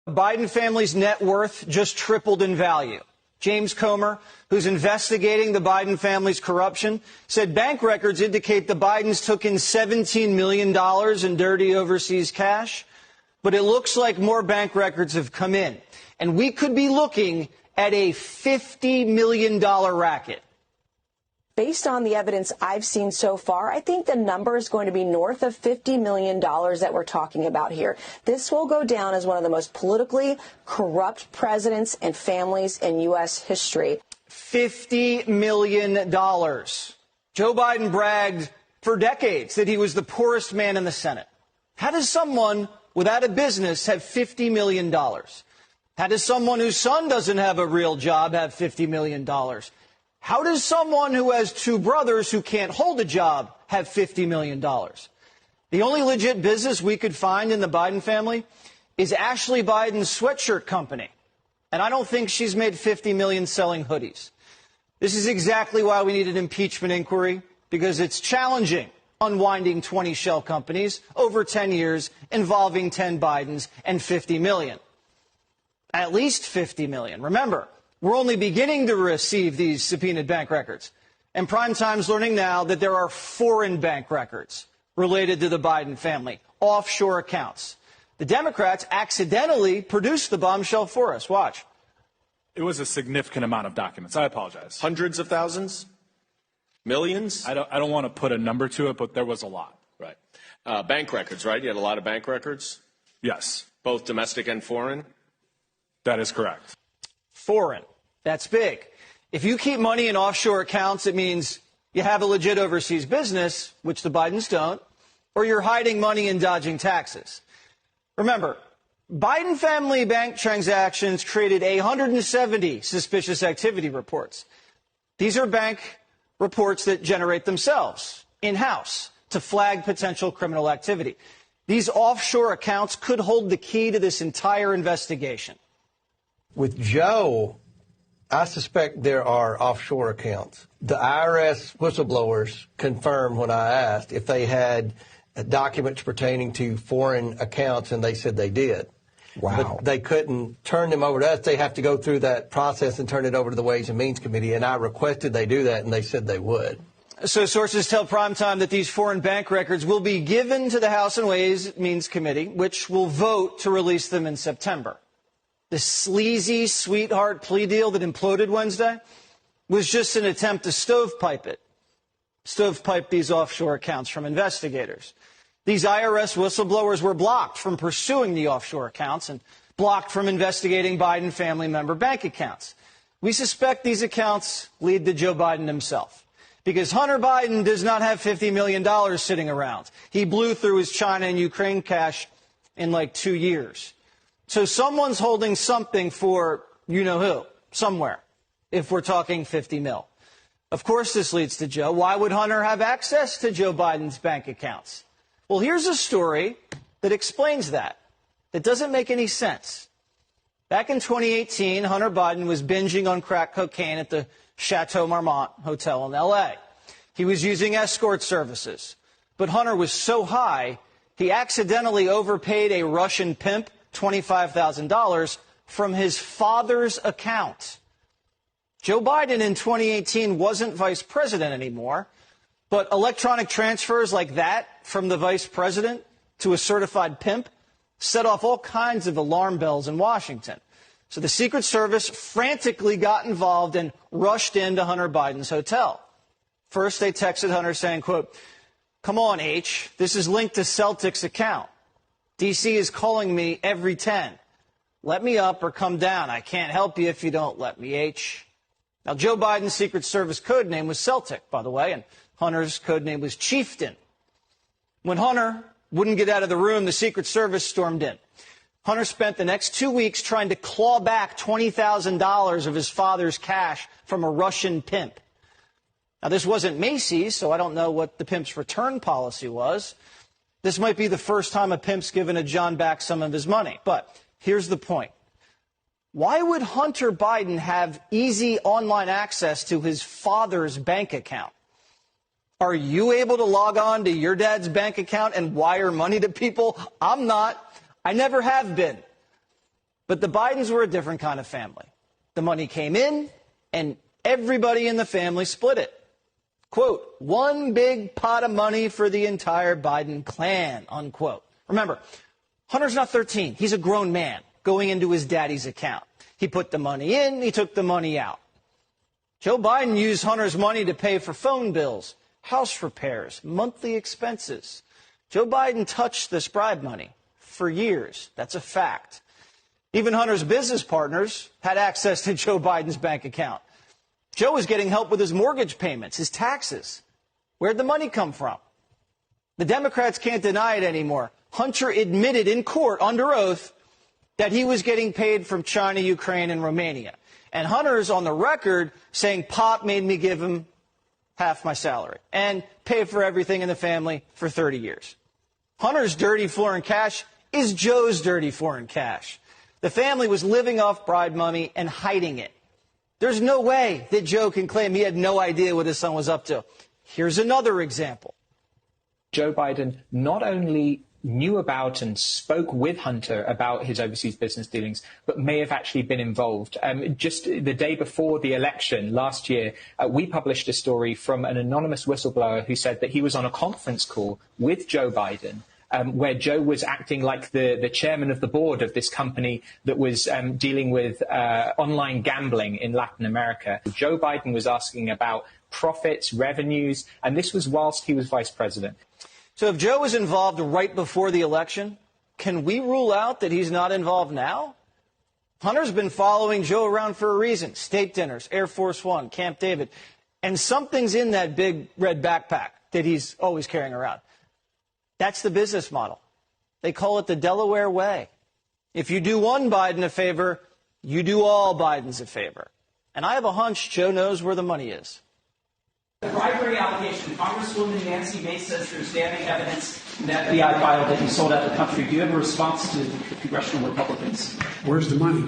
The Biden family's net worth just tripled in value. James Comer, who's investigating the Biden family's corruption, said bank records indicate the Bidens took in $17 million in dirty overseas cash. But it looks like more bank records have come in. And we could be looking at a $50 million racket. Based on the evidence I've seen so far, I think the number is going to be north of $50 million that we're talking about here. This will go down as one of the most politically corrupt presidents and families in U.S. history. $50 million. Joe Biden bragged for decades that he was the poorest man in the Senate. How does someone without a business have $50 million? How does someone whose son doesn't have a real job have $50 million? How does someone who has two brothers who can't hold a job have $50 million? The only legit business we could find in the Biden family is Ashley Biden's sweatshirt company. And I don't think she's made $50 million selling hoodies. This is exactly why we need an impeachment inquiry, because it's challenging unwinding 20 shell companies over 10 years involving 10 Bidens and $50 million. At least $50 million. Remember, we're only beginning to receive these subpoenaed bank records. And Primetime's learning now that there are foreign bank records related to the Biden family, offshore accounts. The Democrats accidentally produced the bombshell for us. Watch. It was a significant amount of documents. I apologize. Hundreds of thousands? Millions? I don't want to put a number to it, but there was a lot. Right. Bank records, right? You had a lot of bank records? Yes. Both domestic and foreign? That is correct. Foreign. That's big. If you keep money in offshore accounts, it means you have a legit overseas business, which the Bidens don't, or you're hiding money and dodging taxes. Remember, Biden family bank transactions created 170 suspicious activity reports. These are bank reports that generate themselves in-house to flag potential criminal activity. These offshore accounts could hold the key to this entire investigation. With Joe, I suspect there are offshore accounts. The IRS whistleblowers confirmed when I asked if they had documents pertaining to foreign accounts, and they said they did. Wow. But they couldn't turn them over to us. They have to go through that process and turn it over to the Ways and Means Committee, and I requested they do that, and they said they would. So sources tell Primetime that these foreign bank records will be given to the House and Ways and Means Committee, which will vote to release them in September. The sleazy sweetheart plea deal that imploded Wednesday was just an attempt to stovepipe these offshore accounts from investigators. These IRS whistleblowers were blocked from pursuing the offshore accounts and blocked from investigating Biden family member bank accounts. We suspect these accounts lead to Joe Biden himself, because Hunter Biden does not have $50 million sitting around. He blew through his China and Ukraine cash in like 2 years. So someone's holding something for you-know-who, somewhere, if we're talking 50 mil. Of course this leads to Joe. Why would Hunter have access to Joe Biden's bank accounts? Well, here's a story that explains that. That doesn't make any sense. Back in 2018, Hunter Biden was binging on crack cocaine at the Chateau Marmont Hotel in L.A. He was using escort services. But Hunter was so high, he accidentally overpaid a Russian pimp $25,000 from his father's account. Joe Biden in 2018 wasn't vice president anymore, but electronic transfers like that from the vice president to a certified pimp set off all kinds of alarm bells in Washington. So the Secret Service frantically got involved and rushed into Hunter Biden's hotel. First, they texted Hunter saying, quote, "Come on, H, this is linked to Celtic's account. D.C. is calling me every 10. Let me up or come down. I can't help you if you don't let me, H." Now, Joe Biden's Secret Service code name was Celtic, by the way, and Hunter's code name was Chieftain. When Hunter wouldn't get out of the room, the Secret Service stormed in. Hunter spent the next 2 weeks trying to claw back $20,000 of his father's cash from a Russian pimp. Now, this wasn't Macy's, so I don't know what the pimp's return policy was. This might be the first time a pimp's given a John back some of his money. But here's the point. Why would Hunter Biden have easy online access to his father's bank account? Are you able to log on to your dad's bank account and wire money to people? I'm not. I never have been. But the Bidens were a different kind of family. The money came in, and everybody in the family split it. Quote, one big pot of money for the entire Biden clan, unquote. Remember, Hunter's not 13. He's a grown man going into his daddy's account. He put the money in, he took the money out. Joe Biden used Hunter's money to pay for phone bills, house repairs, monthly expenses. Joe Biden touched this bribe money for years. That's a fact. Even Hunter's business partners had access to Joe Biden's bank account. Joe was getting help with his mortgage payments, his taxes. Where'd the money come from? The Democrats can't deny it anymore. Hunter admitted in court under oath that he was getting paid from China, Ukraine, and Romania. And Hunter's on the record saying Pop made me give him half my salary and pay for everything in the family for 30 years. Hunter's dirty foreign cash is Joe's dirty foreign cash. The family was living off bribe money and hiding it. There's no way that Joe can claim he had no idea what his son was up to. Here's another example. Joe Biden not only knew about and spoke with Hunter about his overseas business dealings, but may have actually been involved. Just the day before the election last year, we published a story from an anonymous whistleblower who said that he was on a conference call with Joe Biden, where Joe was acting like the chairman of the board of this company that was dealing with online gambling in Latin America. Joe Biden was asking about profits, revenues, and this was whilst he was vice president. So if Joe was involved right before the election, can we rule out that he's not involved now? Hunter's been following Joe around for a reason. State dinners, Air Force One, Camp David. And something's in that big red backpack that he's always carrying around. That's the business model. They call it the Delaware way. If you do one Biden a favor, you do all Bidens a favor. And I have a hunch Joe knows where the money is. The bribery allegation, Congresswoman Nancy Mace says there's damning evidence that the FBI filed that he sold out the country. Do you have a response to the congressional Republicans? Where's the money?